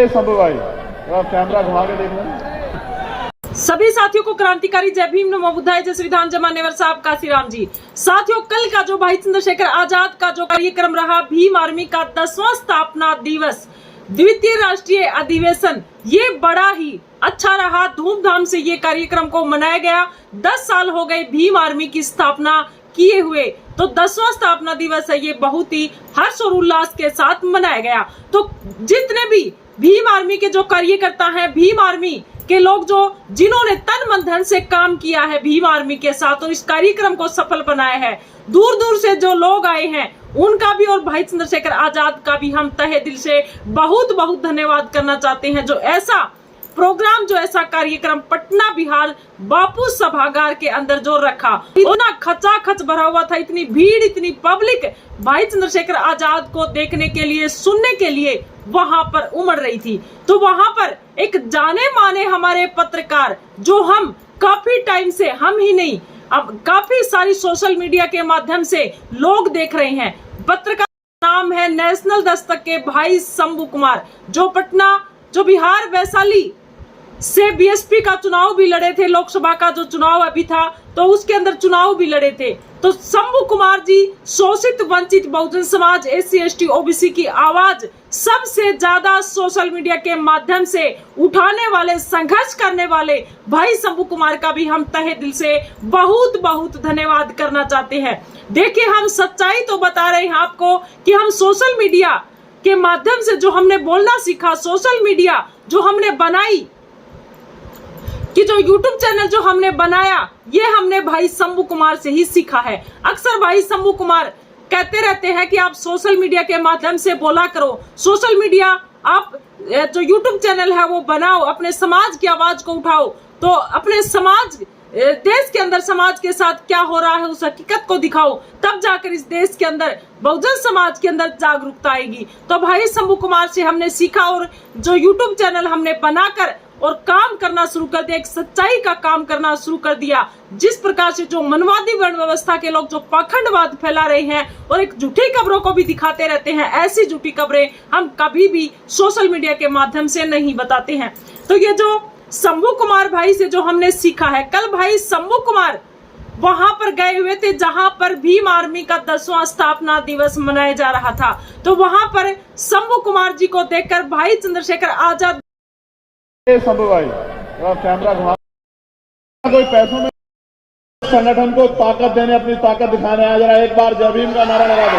संभव भाई कैमरा घुमा के देख लें। सभी साथियों को क्रांतिकारी जय भीम नमो बुद्धाय जय संविधान जय मान्यवर साहब काशीराम जी। साथियों, कल का जो भाई चंद्रशेखर आजाद का जो कार्यक्रम रहा, भीम आर्मी का 10वां स्थापना दिवस, द्वितीय राष्ट्रीय अधिवेशन, ये बड़ा ही अच्छा रहा। धूमधाम से ये कार्यक्रम को मनाया गया। 10 साल हो गए भीम आर्मी की स्थापना किए हुए, तो 10वां स्थापना दिवस है, ये बहुत ही हर्ष और उल्लास के साथ मनाया गया। तो जितने भी भीम आर्मी के जो कार्यकर्ता हैं, भीम आर्मी के लोग जो जिन्होंने तन मन धन से काम किया है भीम आर्मी के साथ और इस कार्यक्रम को सफल बनाया है, दूर दूर से जो लोग आए हैं उनका भी और भाई चंद्रशेखर आजाद का भी हम तहे दिल से बहुत बहुत धन्यवाद करना चाहते हैं। जो ऐसा प्रोग्राम, जो ऐसा कार्यक्रम पटना बिहार बापू सभागार के अंदर जो रखा, इतना खचाखच भरा हुआ था, इतनी भीड़, इतनी पब्लिक भाई चंद्रशेखर आजाद को देखने के लिए, सुनने के लिए वहां पर उमड़ रही थी। तो वहां पर एक जाने माने हमारे पत्रकार, जो हम काफी टाइम से, हम ही नहीं, अब काफी सारी सोशल मीडिया के माध्यम से लोग देख रहे हैं, पत्रकार नाम है नेशनल दस्तक के भाई शंभू कुमार, जो पटना, जो बिहार वैशाली से बीएसपी का चुनाव भी लड़े थे। लोकसभा का जो चुनाव अभी था तो उसके अंदर चुनाव भी लड़े थे। तो शंभू कुमार जी शोषित Vanchit Bahujan Samaj, SC ST OBC की आवाज सबसे ज्यादा सोशल मीडिया के माध्यम से उठाने वाले, संघर्ष करने वाले भाई शंभू कुमार का भी हम तहे दिल से बहुत बहुत धन्यवाद करना चाहते हैं। देखिए, हम सच्चाई तो बता रहे हैं आपको कि हम सोशल मीडिया के माध्यम से जो हमने बोलना सीखा, सोशल मीडिया जो हमने बनाई, कि जो YouTube चैनल जो हमने बनाया, ये हमने भाई शंभू कुमार से ही सीखा है। अक्सर भाई शंभू कुमार कहते रहते हैं कि आप सोशल मीडिया के माध्यम से बोला करो, सोशल मीडिया आप जो YouTube चैनल है वो बनाओ, अपने समाज की आवाज को उठाओ, तो अपने समाज, देश के अंदर समाज के साथ क्या हो रहा है उस हकीकत को दिखाओ, तब जाकर इस देश के अंदर, बहुजन समाज के अंदर जागरूकता आएगी। तो भाई शंभू कुमार से हमने सीखा और जो YouTube चैनल हमने बनाकर और काम करना शुरू कर दिया, एक सच्चाई का काम करना शुरू कर दिया। जिस प्रकार से जो मनवादी वर्ण व्यवस्था के लोग जो पाखंडवाद फैला रहे हैं और एक झूठी खबरों को भी दिखाते रहते हैं, ऐसी झूठी खबरें हम कभी भी सोशल मीडिया के माध्यम से नहीं बताते हैं। तो ये जो शंभू कुमार भाई से जो हमने सीखा है, कल भाई शंभू कुमार वहां पर गए हुए थे जहां पर भीम आर्मी का 10वां स्थापना दिवस मनाया जा रहा था। तो वहां पर शंभू कुमार जी को देखकर भाई चंद्रशेखर आजाद, संभव भाई कैमरा घुमा, कोई पैसों में संगठन को ताकत देने, अपनी ताकत दिखाने आ जरा एक बार जय भीम का नारा लगा दो।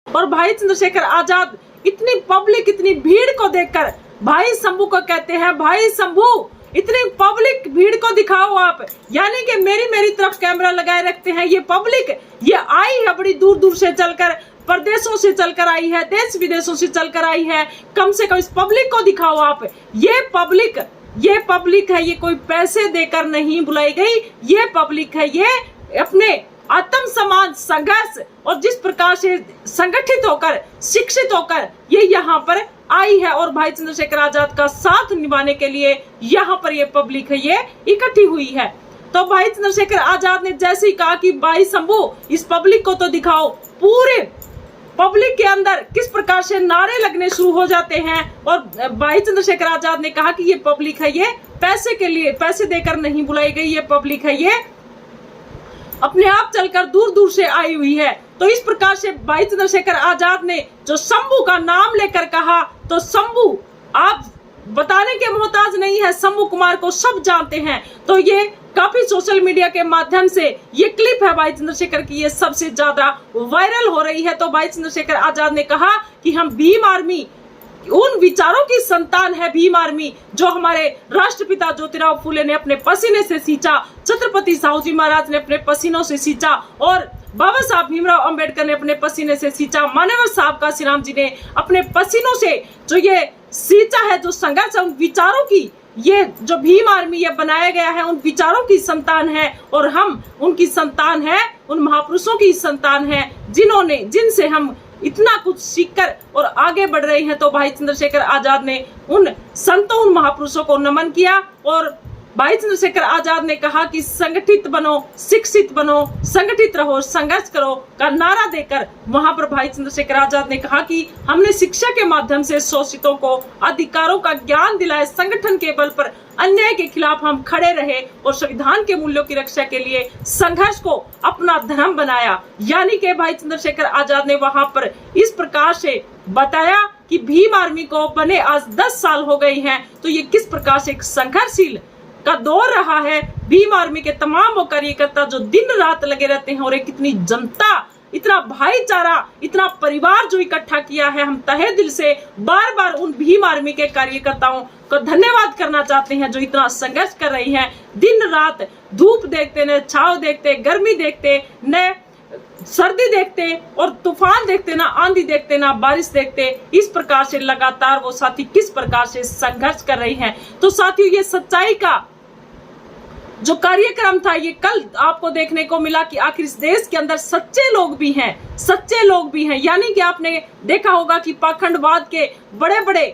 और भाई चंद्रशेखर आजाद इतनी पब्लिक, इतनी भीड़ को देखकर भाई शंभू को कहते हैं, भाई शंभू इतनी पब्लिक भीड़ को दिखाओ आप, यानी कि मेरी तरफ कैमरा लगाए रखते हैं। ये पब्लिक ये आई है बड़ी दूर दूर से चलकर, प्रदेशों से चलकर आई है, देश विदेशों से चलकर आई है, कम से कम इस पब्लिक को दिखाओ आप। ये पब्लिक है, ये कोई पैसे देकर नहीं बुलाई गई, ये पब्लिक है, ये अपने आत्म समाज संघर्ष और जिस प्रकार से संगठित होकर, शिक्षित होकर ये यहाँ पर आई है और भाई चंद्रशेखर आजाद का साथ निभाने के लिए यहाँ पर ये पब्लिक है, ये इकट्ठी हुई है। तो भाई चंद्रशेखर आजाद ने जैसे ही कहा कि भाई शंभू इस पब्लिक को तो दिखाओ, पूरे पब्लिक के अंदर किस प्रकार से नारे लगने शुरू हो जाते हैं। और भाई चंद्रशेखर आजाद ने कहा कि ये पब्लिक है, ये पैसे के लिए, पैसे देकर नहीं बुलाई गई, ये पब्लिक है, ये अपने आप चलकर दूर दूर से आई हुई है। तो इस प्रकार से भाई चंद्रशेखर आजाद ने जो शंभू का नाम लेकर कहा, तो शंभू आप बताने के मोहताज नहीं है, शंभू कुमार को सब जानते हैं। तो ये काफी सोशल मीडिया के माध्यम से ये क्लिप है भाई चंद्रशेखर की, ये सबसे ज्यादा वायरल हो रही है। तो भाई चंद्रशेखर आजाद ने कहा कि हम भीम आर्मी, उन विचारों की संतान है भीम आर्मी जो हमारे राष्ट्रपिता ज्योतिराव फूले ने अपने पसीने से सींचा, छत्रपति साहू जी महाराज ने अपने पसीनों से सींचा और बाबा साहब भीमराव अंबेडकर ने अपने पसीने से सींचा, मान्यवर साहब काशीराम जी ने अपने पसीनों से जो ये सींचा है, जो संघर्ष है, उन विचारों की, ये जो भीम आर्मी ये बनाया गया है, उन विचारों की संतान है और हम उनकी संतान है, उन महापुरुषों की संतान है जिनसे हम इतना कुछ सीखकर और आगे बढ़ रहे हैं। तो भाई चंद्रशेखर आजाद ने उन संतों, उन महापुरुषों को नमन किया और भाई चंद्रशेखर आजाद ने कहा कि संगठित बनो, शिक्षित बनो, संगठित रहो, संघर्ष करो का नारा देकर वहां पर भाई चंद्रशेखर आजाद ने कहा कि हमने शिक्षा के माध्यम से शोषितों को अधिकारों का ज्ञान दिलाए, संगठन के बल पर अन्याय के खिलाफ हम खड़े रहे और संविधान के मूल्यों की रक्षा के लिए संघर्ष को अपना धर्म बनाया। यानी कि भाई चंद्रशेखर आजाद ने वहां पर इस प्रकार से बताया कि भीम आर्मी को बने आज 10 साल हो गए हैं, तो ये किस प्रकार से एक संघर्षशील का दौर रहा है। भीम आर्मी के तमाम वो कार्यकर्ता जो दिन रात लगे रहते हैं और एक इतनी जनता, इतना भाईचारा, इतना परिवार जो इकट्ठा किया है, हम तहे दिल से बार बार उन भीम आर्मी के कार्यकर्ताओं को धन्यवाद करना चाहते हैं जो इतना संघर्ष कर रही हैं। दिन रात धूप देखते, न छाव देखते, गर्मी देखते, न सर्दी देखते और तूफान देखते, ना आंधी देखते, ना बारिश देखते। इस प्रकार से लगातार वो साथी किस प्रकार से संघर्ष कर रही हैं। तो साथियों, ये सच्चाई का जो कार्यक्रम था, ये कल आपको देखने को मिला कि आखिर इस देश के अंदर सच्चे लोग भी हैं, सच्चे लोग भी हैं। यानी कि आपने देखा होगा कि पाखंडवाद के बड़े बड़े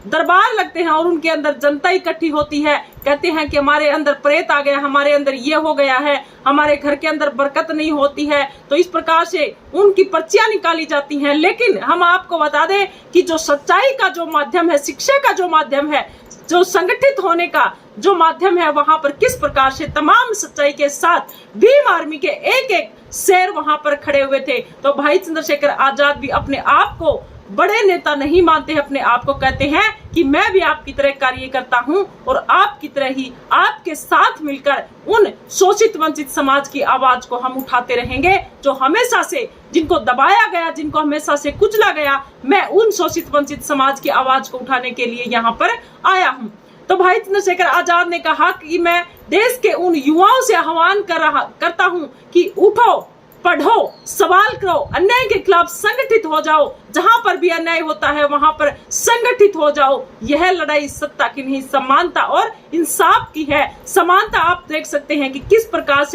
दरबार लगते हैं और उनके अंदर जनता इकट्ठी होती है, कहते हैं कि हमारे अंदर प्रेत आ गया, हमारे अंदर ये हो गया है, हमारे घर के अंदर बरकत नहीं होती है। तो इस प्रकार से उनकी पर्चियां निकाली जाती हैं। लेकिन हम आपको बता दें कि जो सच्चाई का जो माध्यम है, शिक्षा का जो माध्यम है, जो संगठित होने का जो माध्यम है, वहां पर किस प्रकार से तमाम सच्चाई के साथ भीम आर्मी के एक एक शेर वहां पर खड़े हुए थे। तो भाई चंद्रशेखर आजाद भी अपने आप को बड़े नेता नहीं मानते हैं, अपने आप को कहते हैं कि मैं भी आपकी तरह कार्यकर्ता हूं और आपकी तरह ही आपके साथ मिलकर उन शोषित वंचित समाज की आवाज को हम उठाते रहेंगे जो हमेशा से, जिनको दबाया गया, जिनको हमेशा से कुचला गया। मैं उन शोषित वंचित समाज की आवाज को उठाने के लिए यहाँ पर आया हूँ। तो भाई चंद्रशेखर आजाद ने कहा कि मैं देश के उन युवाओं से आह्वान करता हूँ कि उठो, पढ़ो, सवाल करो, अन्याय के खिलाफ संगठित हो जाओ। जहां पर भी अन्याय होता है वहां पर संगठित हो जाओ। यह लड़ाई सत्ता की नहीं, समानता और इंसाफ की है। समानता आप देख सकते हैं कि किस प्रकार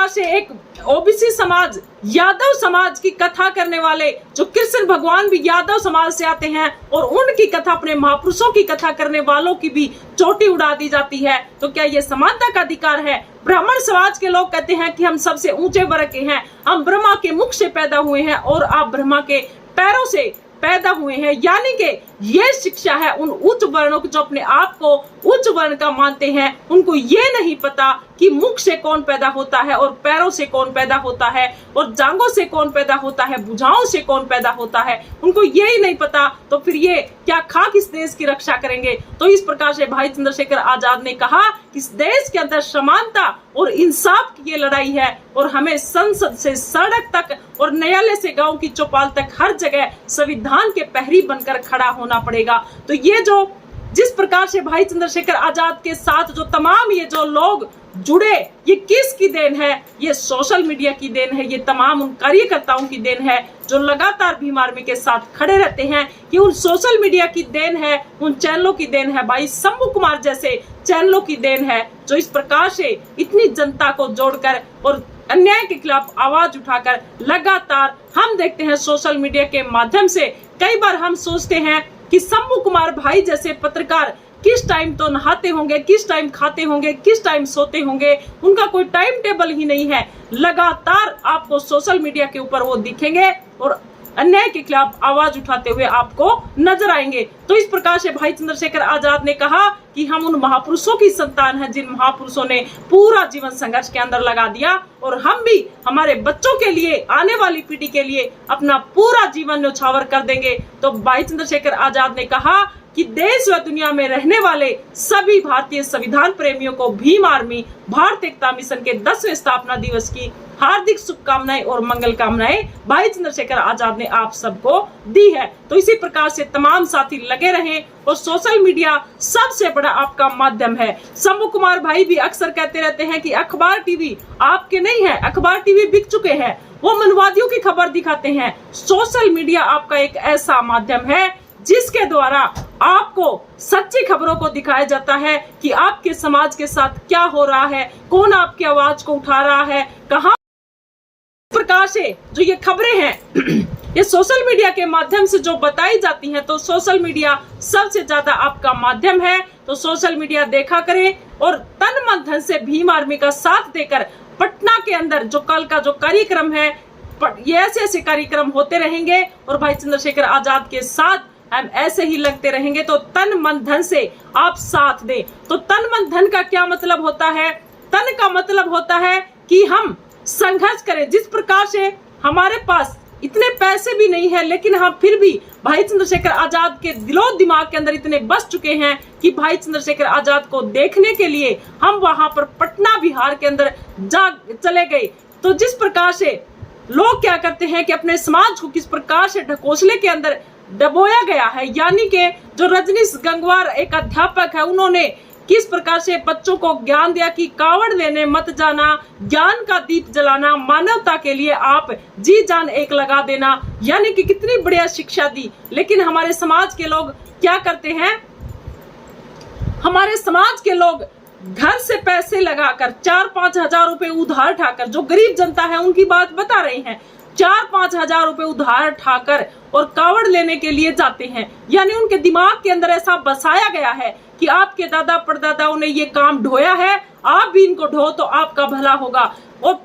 से एक ओबीसी समाज, यादव समाज की कथा करने वाले जो कृष्ण भगवान भी यादव समाज से आते हैं और उनकी कथा, अपने महापुरुषों की कथा करने वालों की भी चोटी उड़ा दी जाती है। तो क्या ये समानता का अधिकार है? ब्राह्मण समाज के लोग कहते हैं कि हम सबसे ऊंचे वर्ग के हैं, हम ब्रह्मा के मुख से पैदा हुए हैं और आप ब्रह्मा के पैरों से पैदा हुए हैं। यानी कि ये शिक्षा है उन उच्च वर्णों की जो अपने आप को उच्च वर्ण का मानते हैं। उनको ये नहीं पता कि मुख से कौन पैदा होता है और पैरों से कौन पैदा होता है और जांघों से कौन पैदा होता है, भुजाओं से कौन पैदा होता है। उनको ये ही नहीं पता, तो फिर ये क्या खाक इस देश की रक्षा करेंगे। तो इस प्रकार से भाई चंद्रशेखर आजाद ने कहा कि इस देश के अंदर समानता और इंसाफ की ये लड़ाई है और हमें संसद से सड़क तक और न्यायालय से गांव की चौपाल तक हर जगह संविधान के प्रहरी बनकर खड़ा होना पड़ेगा। तो ये जो जिस प्रकार से भाई चंद्रशेखर आजाद के साथ जो तमाम ये जो लोग जुड़े, ये किसकी देन है? ये सोशल मीडिया की देन है, ये तमाम उन कार्यकर्ताओं की देन है जो लगातार भीम आर्मी के साथ खड़े रहते हैं। कि उन सोशल मीडिया की देन है, उन चैनलों की देन है, भाई शंभू कुमार जैसे चैनलों की देन है जो इस प्रकार से इतनी जनता को जोड़कर और अन्याय के खिलाफ आवाज उठाकर लगातार हम देखते हैं सोशल मीडिया के माध्यम से। कई बार हम सोचते हैं कि शंभू कुमार भाई जैसे पत्रकार किस टाइम तो नहाते होंगे, किस टाइम खाते होंगे, किस टाइम सोते होंगे, उनका कोई टाइम टेबल ही नहीं है। लगातार आपको सोशल मीडिया के ऊपर वो दिखेंगे और अन्याय के खिलाफ आवाज उठाते हुए आपको नजर आएंगे। तो इस प्रकार से भाई चंद्रशेखर आजाद ने कहा कि हम उन महापुरुषों की संतान हैं जिन महापुरुषों ने पूरा जीवन संघर्ष के अंदर लगा दिया और हम भी हमारे बच्चों के लिए, आने वाली पीढ़ी के लिए अपना पूरा जीवन न्यौछावर कर देंगे। तो भाई चंद्रशेखर आजाद ने कहा कि देश व दुनिया में रहने वाले सभी भारतीय संविधान प्रेमियों को भीम आर्मी भारत एकता मिशन के 10वें स्थापना दिवस की हार्दिक शुभकामनाएं और मंगल कामनाएं भाई चंद्रशेखर आजाद ने आप सबको दी है। तो इसी प्रकार से तमाम साथी लगे रहें और सोशल मीडिया सबसे बड़ा आपका माध्यम है। शंभू कुमार भाई भी अक्सर कहते रहते हैं कि अखबार टीवी आपके नहीं है, अखबार टीवी बिक चुके हैं, वो मनवादियों की खबर दिखाते हैं। सोशल मीडिया आपका एक ऐसा माध्यम है जिसके द्वारा आपको सच्ची खबरों को दिखाया जाता है कि आपके समाज के साथ क्या हो रहा है, कौन आपकी आवाज को उठा रहा है, कहां प्रकार से जो ये खबरें हैं ये सोशल मीडिया के माध्यम से जो बताई जाती हैं, तो सोशल मीडिया सबसे ज्यादा आपका माध्यम है। तो सोशल मीडिया देखा करें और तन मन धन से भीम आर्मी का साथ देकर पटना के अंदर जो कल का जो कार्यक्रम है, ये ऐसे कार्यक्रम होते रहेंगे और भाई चंद्रशेखर आजाद के साथ हम ऐसे ही लगते रहेंगे। तो तन मन धन से आप साथ दें। तो तन मन धन का क्या मतलब होता है? तन का मतलब होता है कि हम संघर्ष करें। जिस प्रकार से हमारे पास इतने पैसे भी नहीं है, लेकिन हम फिर भी भाई चंद्रशेखर आजाद के दिलो दिमाग के अंदर इतने बस चुके हैं कि भाई चंद्रशेखर आजाद को देखने के लिए हम वहां पर पटना बिहार के अंदर जा चले गए। तो जिस प्रकार से लोग क्या करते हैं कि अपने समाज को किस प्रकार से ढकोसले के अंदर डबोया गया है, यानी कि जो रजनीश गंगवार एक अध्यापक है, उन्होंने किस प्रकार से बच्चों को ज्ञान दिया कि कावड़ लेने मत जाना, ज्ञान का दीप जलाना, मानवता के लिए आप जी जान एक लगा देना, यानी कि कितनी बढ़िया शिक्षा दी। लेकिन हमारे समाज के लोग क्या करते हैं? हमारे समाज के लोग घर से पैसे लगाकर 4-5 हजार रुपए उधार उठाकर, जो गरीब जनता है उनकी बात बता रही हैं, 4-5 हजार रुपए उधार उठाकर और कावड़ लेने के लिए जाते हैं। यानी उनके दिमाग के अंदर ऐसा बसाया गया है कि आपके दादा परदादाओं ने ये काम ढोया है, आप भी इनको ढो तो आपका भला होगा। और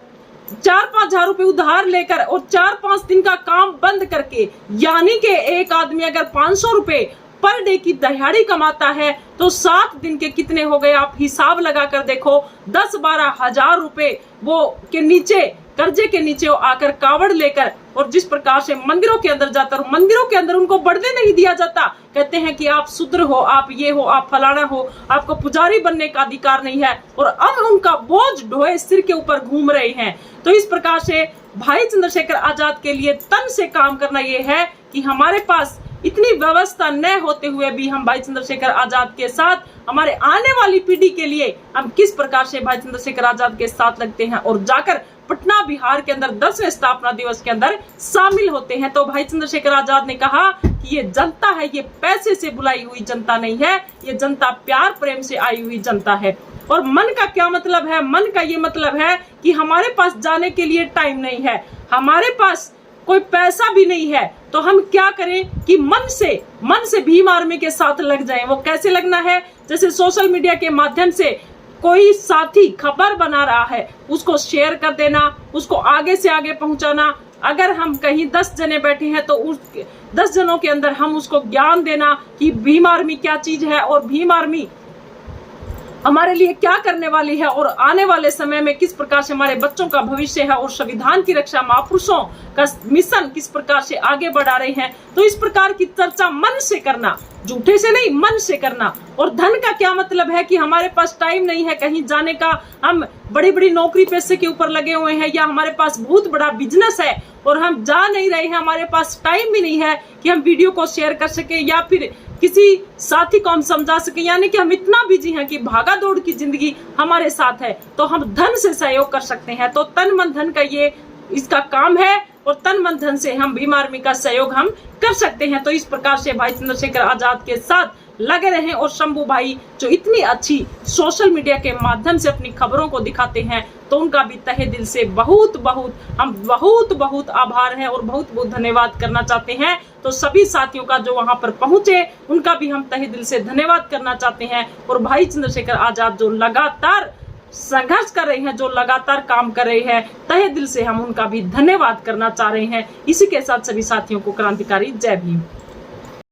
4-5 हजार रुपए उधार लेकर और 4-5 दिन का काम बंद करके, यानी कि एक आदमी अगर 500 रुपए पर डे की दिहाड़ी कमाता है तो 7 दिन के कितने हो गए? आप हिसाब लगा कर देखो। 10-12 हजार रुपए वो के नीचे, कर्जे के नीचे आकर कावड़ लेकर, और जिस प्रकार से मंदिरों के अंदर जाता, और मंदिरों के अंदर उनको बढ़ने नहीं दिया जाता। कहते हैं कि आप शूद्र हो, आप ये हो, आप फलाना हो, आपको पुजारी बनने का अधिकार नहीं है, और अब उनका बोझ ढोए सिर के ऊपर घूम रहे हैं। तो इस प्रकार से भाई चंद्रशेखर आजाद के लिए तन से काम करना ये है कि हमारे पास इतनी व्यवस्था न होते हुए भी हम भाई चंद्रशेखर आजाद के साथ, हमारे आने वाली पीढ़ी के लिए हम किस प्रकार से भाई चंद्रशेखर आजाद के साथ लगते हैं और जाकर पटना बिहार के अंदर 10वें स्थापना दिवस के अंदर शामिल होते हैं। तो भाई चंद्रशेखर आजाद ने कहा कि ये जनता है, ये पैसे से बुलाई हुई जनता नहीं है, ये जनता प्यार प्रेम से आई हुई जनता है। और मन का क्या मतलब है? मन का ये मतलब है कि हमारे पास जाने के लिए टाइम नहीं है, हमारे पास कोई पैसा भी नहीं है, तो हम क्या करें कि मन से भीम आर्मी के साथ लग जाएं। वो कैसे लगना है? जैसे सोशल मीडिया के माध्यम से कोई साथी खबर बना रहा है, उसको शेयर कर देना, उसको आगे से आगे पहुंचाना। अगर हम कहीं 10 जने बैठे हैं तो उस 10 जनों के अंदर हम उसको ज्ञान देना कि भीम आर्मी क्या चीज है और भीम आर्मी हमारे लिए क्या करने वाली है, और आने वाले समय में किस प्रकार से हमारे बच्चों का भविष्य है, और संविधान की रक्षा महापुरुषों का मिशन किस प्रकार से आगे बढ़ा रहे हैं। तो इस प्रकार की चर्चा मन से करना, झूठे से नहीं, मन से करना। और धन का क्या मतलब है कि हमारे पास टाइम नहीं है कहीं जाने का, हम बड़ी बड़ी नौकरी पैसे के ऊपर लगे हुए हैं, या हमारे पास बहुत बड़ा बिजनेस है और हम जा नहीं रहे हैं, हमारे पास टाइम भी नहीं है कि हम वीडियो को शेयर कर सके या फिर किसी साथी को हम समझा सके, यानी कि हम इतना बिजी हैं कि भागा दौड़ की जिंदगी हमारे साथ है। तो हम धन से सहयोग कर सकते हैं। तो तन मन धन का ये इसका काम है, और तन मन धन से हम भीम आर्मी का सहयोग हम कर सकते हैं। तो इस प्रकार से भाई चंद्रशेखर आजाद के साथ लगे रहें। और शंभू भाई जो इतनी अच्छी सोशल मीडिया के माध्यम से अपनी खबरों को दिखाते हैं, तो उनका भी तहे दिल से हम बहुत आभार हैं और बहुत धन्यवाद करना चाहते हैं। तो सभी साथियों का जो वहां पर पहुंचे, उनका भी हम तहे दिल से धन्यवाद करना चाहते हैं। और भाई चंद्रशेखर आजाद जो लगातार संघर्ष कर रहे हैं, जो लगातार काम कर रहे हैं, तहे दिल से हम उनका भी धन्यवाद करना चाह रहे हैं। इसी के साथ सभी साथियों को क्रांतिकारी जय भीम।